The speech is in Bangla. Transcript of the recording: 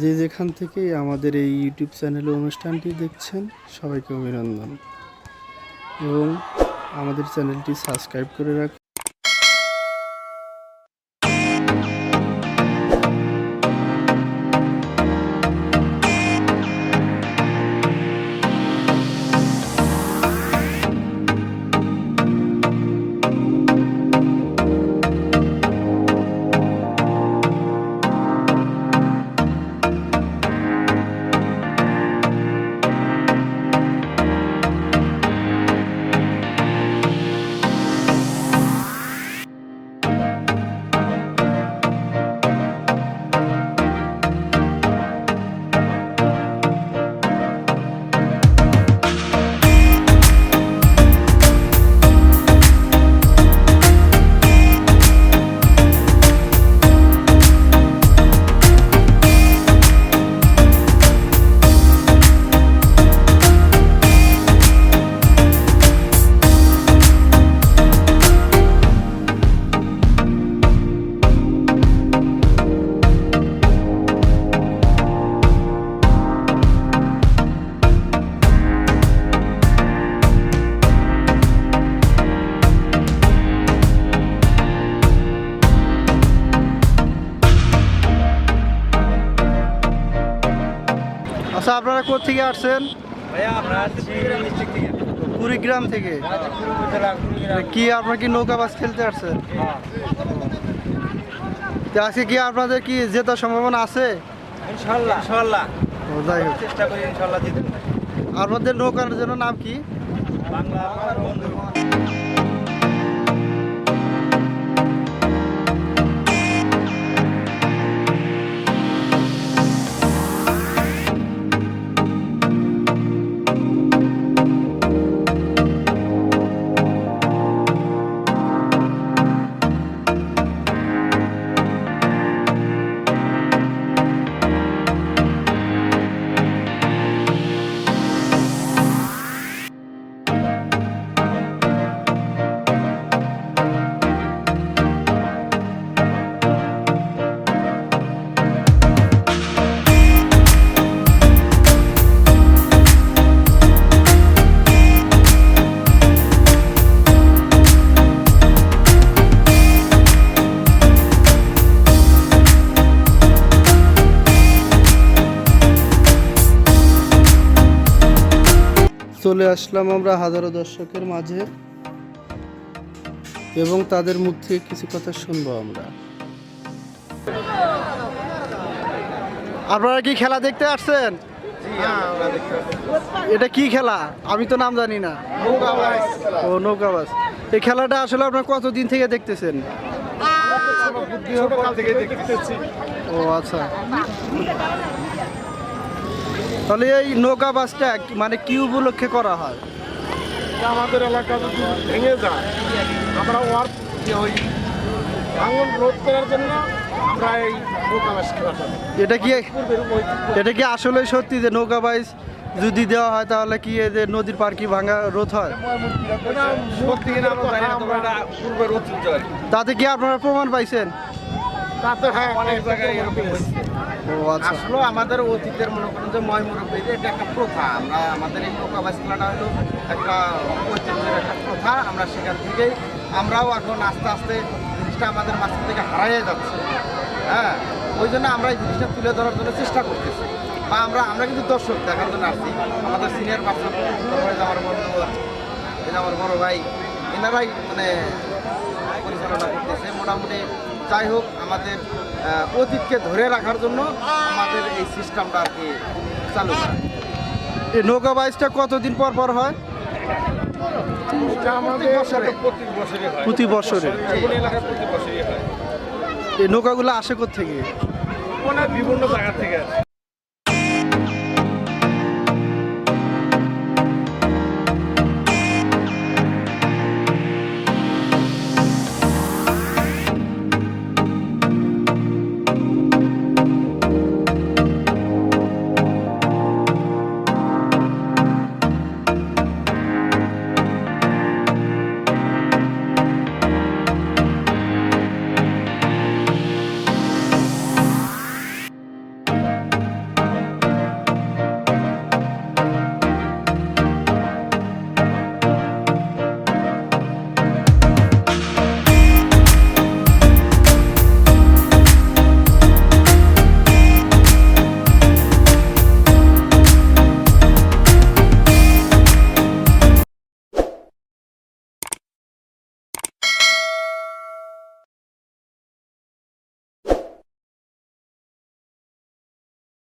যে যেখান থেকে আমাদের এই ইউটিউব চ্যানেলে অনুষ্ঠানটি দেখছেন সবাইকে অভিনন্দন এবং আমাদের চ্যানেলটি সাবস্ক্রাইব করে রাখুন। আচ্ছা, আপনারা কোথা থেকে আসছেন? কুড়িগ্রাম থেকে। কি আপনারা কি নৌকাবাজ খেলতে আসছেন? আজকে কি আপনাদের কি জেতার সম্ভাবনা আছে? ইনশাআল্লাহ। যাই হোক, চেষ্টা করি ইনশাআল্লাহ জিতব। আপনাদের নৌকার জন্য নাম কি? বাংলা বন্ধু। চলে আসলাম আমরা হাজারো দর্শকের মাঝে এবং তাদের মুখ থেকে কিছু কথা শুনবো আমরা। আপনারা কি খেলা দেখতে আসছেন? এটা কি খেলা? আমি তো নাম জানি না। ও, নৌকাবাজ। এই খেলাটা আসলে আপনারা কতদিন থেকে দেখতেছেন? ও আচ্ছা, তাহলে এই নৌকাবাজটা মানে কি উপলক্ষে করা হয়? আমাদের এলাকা যদি ভেঙে যায়, আমরা ওই ভাঙন রোধ করার জন্য আমরা এই নৌকাবাজ খেলাটা। এটা কি আসলে সত্যি যে নৌকাবাজ যদি দেওয়া হয় তাহলে কি এই যে নদীর পার কি ভাঙা রোধ হয়? সত্যি কিনা আমরা জানি না, তবে এটা পূর্বে রোধ চলতে পারে। তাতে কি আপনারা প্রমাণ পাইছেন? তাতে হ্যাঁ, অনেক জায়গায় এরকম হচ্ছে। ও আচ্ছা, আসলে আমাদের অতীতের মনে করেন যে ময়মুরব্বী, এটা একটা প্রথা। আমাদের এই নৌকাবাজ খেলাটা হলো একটা ঐতিহ্যের একটা প্রথা। আমরা সেখান থেকেই আমরাও এখন আস্তে আস্তে জিনিসটা আমাদের মাঝখান থেকে হারাইয়ে যাচ্ছে। হ্যাঁ, ওই জন্য আমরা এই জিনিসটা তুলে ধরার জন্য চেষ্টা করতেছি। বা আমরা কিন্তু দর্শক দেখার জন্য আসছি। আমাদের সিনিয়র পার্সন, আমার বন্ধু, আমার বড় ভাই, এনারাই মানে পরিচালনা করতেছে। মোটামুটি যাই হোক, আমাদের অতীতকে ধরে রাখার জন্য আমাদের এই সিস্টেমটা আর কি চালু করা। এই নৌকাবাজটা কতদিন পর পর হয়? প্রতি বছরে। প্রতি বছরই হয়। এই নৌকাগুলো আসে কোথা থেকে? বিভিন্ন জায়গা থেকে আসে।